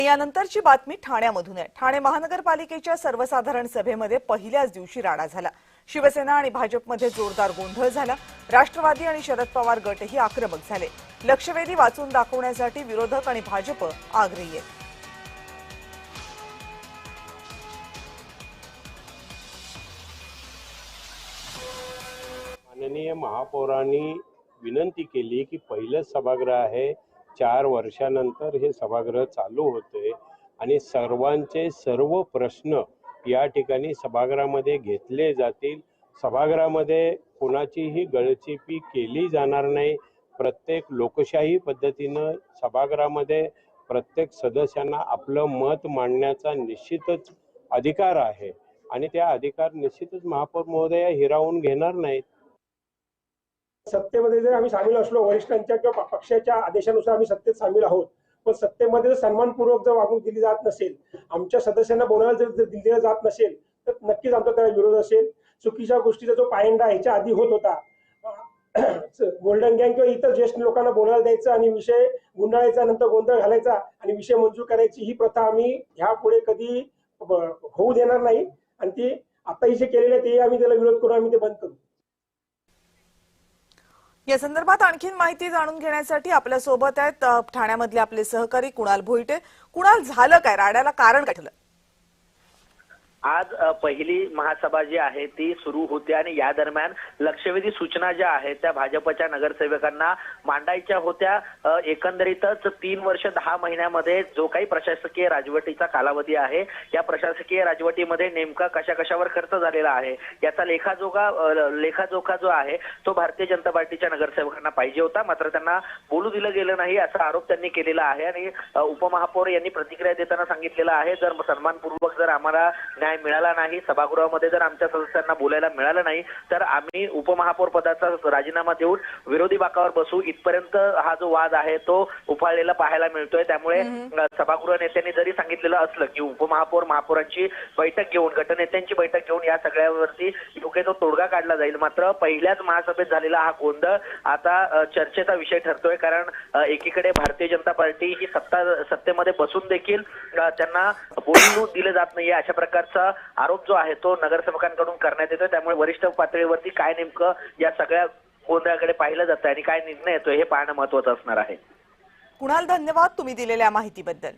यानंतरची बातमी ठाण्यामधून आहे। ठाणे महानगरपालिकेच्या सर्वसाधारण सभेमध्ये पहिल्याच दिवशी राडा झाला। शिवसेना आणि भाजपमध्ये जोरदार गोंधळ झाला। राष्ट्रवादी आणि शरद पवार गटही आक्रमक झाले। लक्षवेधी वाचून दाखवण्यासाठी विरोधक आणि भाजप आग्रही आहेत। माननीय महापौरांनी विनंती केली की पहिलं सभागृह आहे, 4 वर्षानंतर हे सभागृह चालू होते आणि सर्वांचे सर्व प्रश्न या ठिकाणी सभागृहामध्ये घेतले जातील। सभागृहामध्ये कोणाचीही गळचेपी केली जाणार नाही। प्रत्येक लोकशाही पद्धतीनं सभागृहामध्ये प्रत्येक सदस्यांना आपलं मत मांडण्याचा निश्चितच अधिकार आहे आणि त्या अधिकार निश्चितच महापौर महोदया हिरावून घेणार नाहीत। सत्तेमध्ये जर आम्ही सामील असलो, वरिष्ठांच्या किंवा पक्षाच्या आदेशानुसार आम्ही सत्तेत सामील आहोत, पण सत्तेमध्ये जर सन्मानपूर्वक जर वागणूक दिली जात नसेल, आमच्या सदस्यांना बोलायला जर दिलं जात नसेल, तर नक्कीच आमचा त्याला विरोध असेल। चुकीच्या गोष्टीचा जो पायंडा ह्याच्या आधी होत होता, गोल्डन गँग किंवा इतर ज्येष्ठ लोकांना बोलायला द्यायचं आणि विषय गुंडाळायचा, नंतर गोंधळ घालायचा आणि विषय मंजूर करायची, ही प्रथा आम्ही ह्यापुढे कधी होऊ देणार नाही आणि ती आताही जे केलेले ते आम्ही त्याला विरोध करू, आम्ही ते बंद करू। या संदर्भात आणखीन माहिती जाणून घेण्यासाठी आपल्या सोबत आहेत ठाण्यामधले आपले सहकारी कुणाल भोईटे। कुणाल, झालं काय? राड्याला कारण काय ठरलं? आज पहिली महासभा जी आहे ती सुरू होते आणि या दरम्यान लक्षवेधी सूचना ज्या आहेत त्या भाजपच्या नगरसेवकांना मांडायच्या होत्या। एकंदरीतच 3 वर्ष 10 महिन्यामध्ये जो काही प्रशासकीय राजवटीचा कालावधी आहे, या प्रशासकीय राजवटीमध्ये नेमका कशावर खर्च झालेला आहे याचा लेखाजोखा जो आहे तो भारतीय जनता पार्टीच्या नगरसेवकांना पाहिजे होता, मात्र त्यांना बोलू दिलं गेलं नाही असा आरोप त्यांनी केलेला आहे। आणि उपमहापौर यांनी प्रतिक्रिया देताना सांगितलेलं आहे, जर सन्मानपूर्वक जर आम्हाला मिळाला नाही, सभागृहामध्ये जर आमच्या सदस्यांना बोलायला मिळालं नाही, तर आम्ही उपमहापौर पदाचा राजीनामा देऊन विरोधी बाकावर बसू, इथपर्यंत हा जो वाद आहे तो उफाळलेला पाहायला मिळतोय। त्यामुळे सभागृह नेत्यांनी जरी सांगितलेलं असलं की उपमहापौर महापौरांची बैठक घेऊन, गटनेत्यांची बैठक घेऊन या सगळ्यावरती योग्य तो तोडगा काढला जाईल, मात्र पहिल्याच महासभेत झालेला हा गोंधळ आता चर्चेचा विषय ठरतोय। कारण एकीकडे भारतीय जनता पार्टी ही सत्तेमध्ये बसून देखील त्यांना बोलू दिलं जात नाहीये अशा प्रकारचा आरोप जो आहे तो नगरसेवकांकडून करण्यात येतोय। त्यामुळे वरिष्ठ पातळीवरती काय नेमकं या सगळ्या गोंधळाकडे पाहिलं जातं आणि काय निर्णय येतोय हे पाहणं महत्त्वाचं असणार आहे। कुणाल, धन्यवाद तुम्ही दिलेल्या माहितीबद्दल।